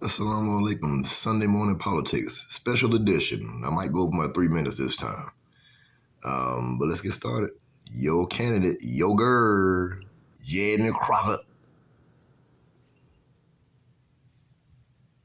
Assalamu alaikum. Sunday morning politics, special edition. I might go over my 3 minutes this time. But let's get started. Your candidate, Yogur, Jaden Crockett.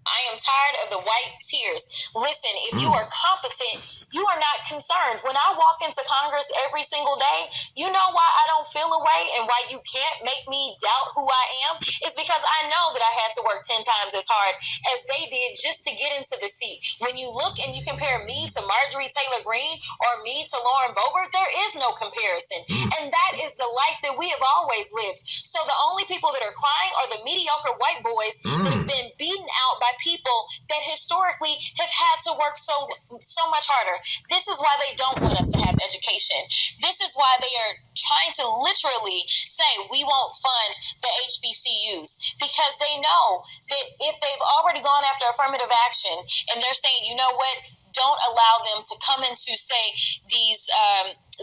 I am tired of the white tears. Listen, if you are competent, you are not concerned. When I walk into Congress every single day, you know why I don't feel away and why you can't make me doubt who I am? It's because I know that I had to work 10 times as hard as they did just to get into the seat. When you look and you compare me to Marjorie Taylor Greene or me to Lauren Boebert, there is no comparison. And that is the life that we have always lived. So the only people that are crying are the mediocre white boys that have been beaten out by people that historically have had to work so much harder. This is why they don't want us to have education. This is why they are trying to literally say we won't fund the HBCUs, because they know that if they've already gone after affirmative action and they're saying, you know what, don't allow them to come into, say, these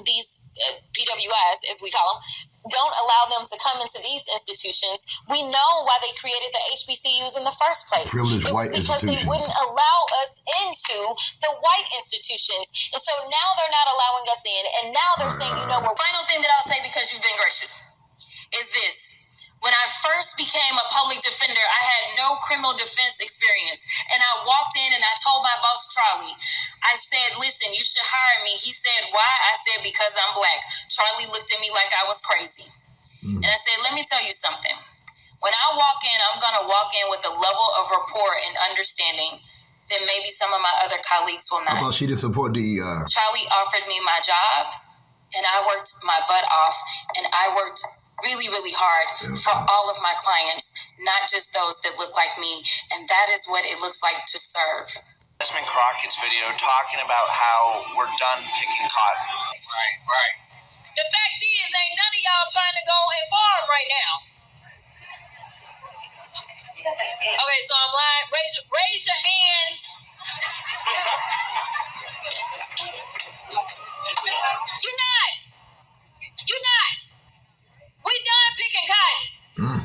PWIs, as we call them, don't allow them to come into these institutions. We know why they created the HBCUs in the first place. Privileged white because institutions. they wouldn't allow us into the white institutions. And so now they're not allowing us in. And now they're saying, you know, final thing that I'll say, because you've been gracious, is this. When I first became a public defender, I had no criminal defense experience. And I walked in and I told my boss, Charlie, I said, listen, you should hire me. He said, why? I said, because I'm black. Charlie looked at me like I was crazy. And I said, let me tell you something. When I walk in, I'm going to walk in with a level of rapport and understanding that maybe some of my other colleagues will not. I thought she didn't support the... Charlie offered me my job, and I worked my butt off, and I worked really, really hard for all of my clients, not just those that look like me. And that is what it looks like to serve. Desmond Crockett's video talking about how we're done picking cotton. Right. The fact is, ain't none of y'all trying to go and farm right now. Okay, so I'm lying. Raise your hands. You're not. We done picking cotton.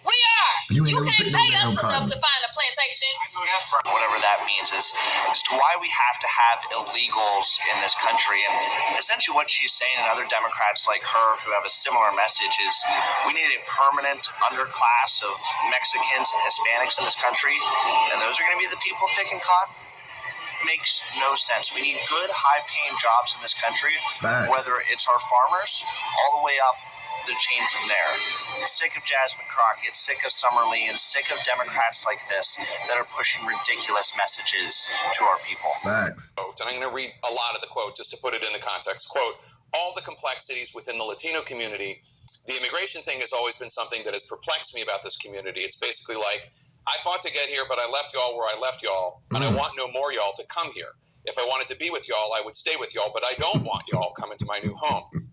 We are. You can't pay us enough to find a plantation. Whatever that means is to why we have to have illegals in this country. And essentially what she's saying, and other Democrats like her who have a similar message, is we need a permanent underclass of Mexicans and Hispanics in this country. And those are going to be the people picking cotton. Makes no sense. We need good, high-paying jobs in this country, whether it's our farmers all the way up the chain from there. Sick of Jasmine Crockett, sick of Summer Lee, and sick of Democrats like this that are pushing ridiculous messages to our people. Facts. And I'm going to read a lot of the quote just to put it in the context. Quote, all the complexities within the Latino community, the immigration thing has always been something that has perplexed me about this community. It's basically like, I fought to get here, but I left y'all where I left y'all, and I want no more y'all to come here. If I wanted to be with y'all, I would stay with y'all, but I don't want y'all coming to my new home.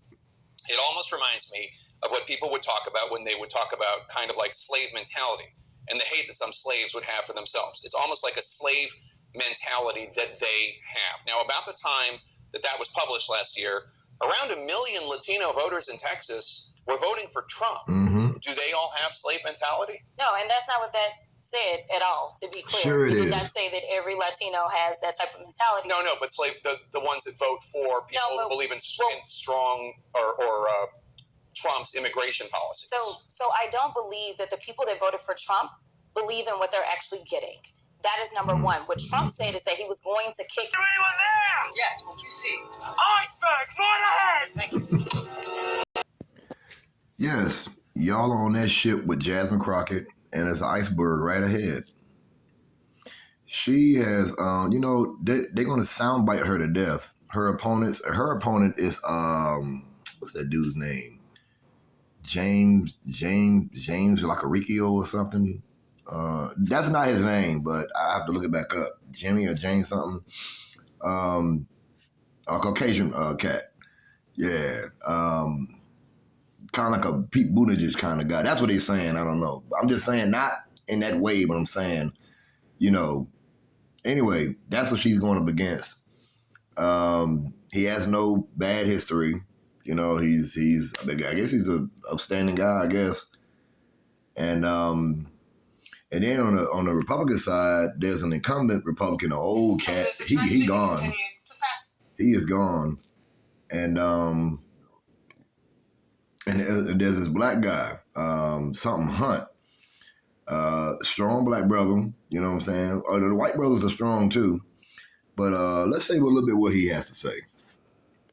It almost reminds me of what people would talk about when they would talk about kind of like slave mentality and the hate that some slaves would have for themselves. It's almost like a slave mentality that they have. Now, about the time that was published last year, around 1 million Latino voters in Texas were voting for Trump. Do they all have slave mentality? No, and that's not what that said at all, to be clear. Sure it we did is. not say that every Latino has that type of mentality. No, but the ones that vote for people who believe in strong or Trump's immigration policies. So I don't believe that the people that voted for Trump believe in what they're actually getting. That is number one. What Trump said is that he was going to kick... Anyone there? Yes, what you see? Iceberg, right ahead! Thank you. Yes, y'all on that ship with Jasmine Crockett, and there's an iceberg right ahead. She has, they're going to soundbite her to death. Her opponent is, what's that dude's name? James Lacaricchio or something. That's not his name, but I have to look it back up. Jimmy or James something. A Caucasian cat. Yeah. Kind of like a Pete Buttigieg kind of guy. That's what he's saying. I don't know. I'm just saying not in that way, but I'm saying, anyway, that's what she's going up against. He has no bad history. I guess he's an upstanding guy, I guess. And And then on the Republican side, there's an incumbent Republican, an old cat. He gone. He is gone. And there's this black guy, something Hunt. Strong black brother, you know what I'm saying? The white brothers are strong too. But let's say a little bit what he has to say.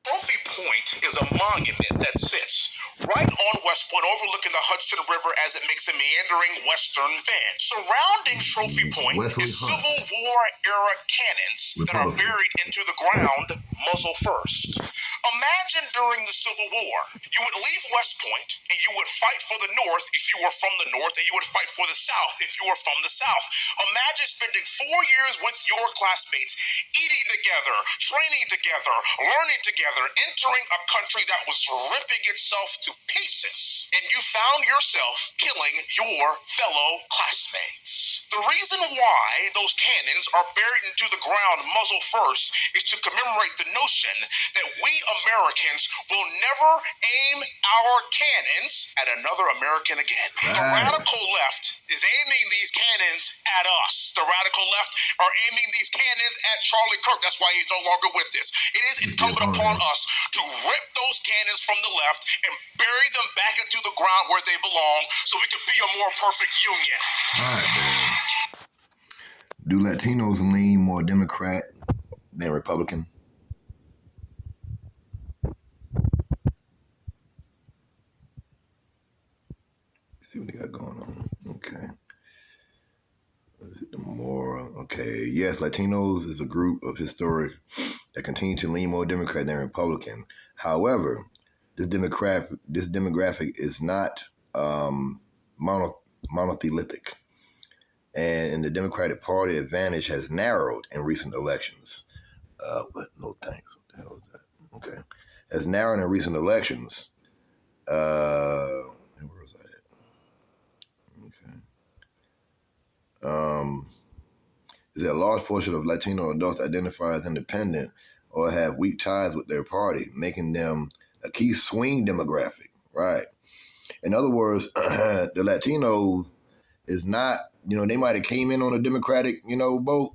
Trophy Point is a monument that sits right on West Point, overlooking the Hudson River as it makes a meandering western bend. Surrounding Trophy Point Wesley is Hunt. Civil War era cannons that are buried into the ground muzzle first. Imagine during the Civil War, you would leave West Point and you would fight for the North if you were from the North, and you would fight for the South if you were from the South. Imagine spending 4 years with your classmates, eating together, training together, learning together, entering a country that was ripping itself to pieces, and you found yourself killing your fellow classmates. The reason why those cannons are buried into the ground muzzle first is to commemorate the notion that we Americans will never aim our cannons at another American again. The radical left is aiming these cannons at us. The radical left are aiming these cannons at Charlie Kirk. That's why he's no longer with us. It is incumbent upon us to rip those cannons from the left and bury them back into the ground where they belong so we can be a more perfect union. All right, man. Do Latinos lean more Democrat than Republican? Let's see what they got going on. Okay. Okay, yes, Latinos is a group of historic that continue to lean more Democrat than Republican. However, this demographic is not monolithic, and the Democratic Party advantage has narrowed in recent elections. But no thanks. What the hell is that? Okay, has narrowed in recent elections. Where was I at? Okay. Is that a large portion of Latino adults identify as independent or have weak ties with their party, making them a key swing demographic, right? In other words, the Latino is not, they might have came in on a Democratic, vote.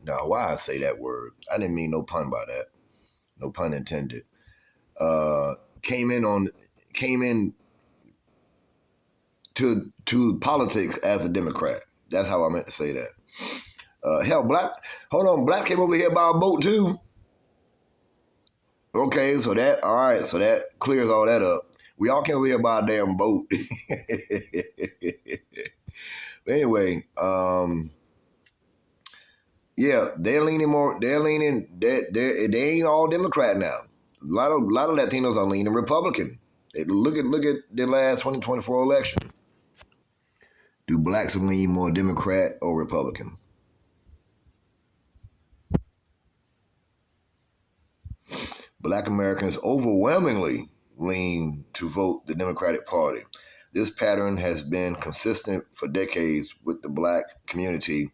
No, why I say that word? I didn't mean no pun by that. No pun intended. Came in to politics as a Democrat. That's how I meant to say that. Hell, blacks came over here by a boat too. Okay, so that clears all that up. We all came over here by a damn boat. But anyway, yeah, they ain't all Democrat now. A lot of Latinos are leaning Republican. Look at the last 2024 election. Do blacks lean more Democrat or Republican? Black Americans overwhelmingly lean to vote the Democratic Party. This pattern has been consistent for decades, with the black community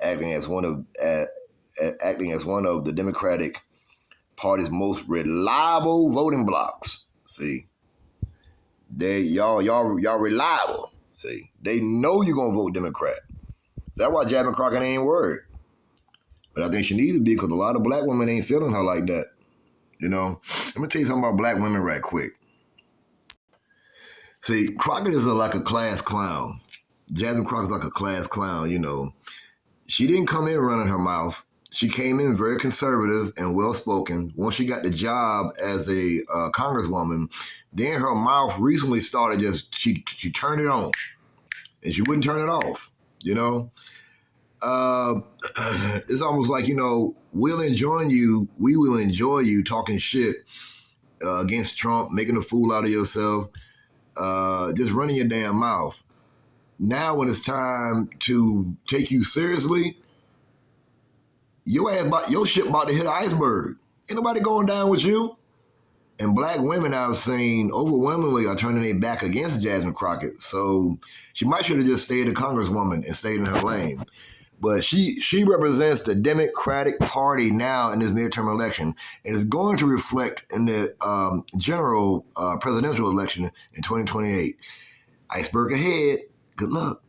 acting as one of the Democratic Party's most reliable voting blocs. See, y'all reliable. See, they know you're gonna vote Democrat. So that's why Jasmine Crockett ain't worried. But I think she needs to be, because a lot of black women ain't feeling her like that. Let me tell you something about black women right quick. See, Crockett is like a class clown. Jasmine Crockett's like a class clown, She didn't come in running her mouth. She came in very conservative and well-spoken. Once she got the job as a congresswoman, then her mouth recently started she turned it on. And she wouldn't turn it off, It's almost like, we will enjoy you talking shit against Trump, making a fool out of yourself, just running your damn mouth. Now when it's time to take you seriously, your shit about to hit an iceberg. Ain't nobody going down with you. And black women, I've seen, overwhelmingly are turning their back against Jasmine Crockett. So she might should have just stayed a congresswoman and stayed in her lane. But she represents the Democratic Party now in this midterm election, and is going to reflect in the general presidential election in 2028. Iceberg ahead. Good luck.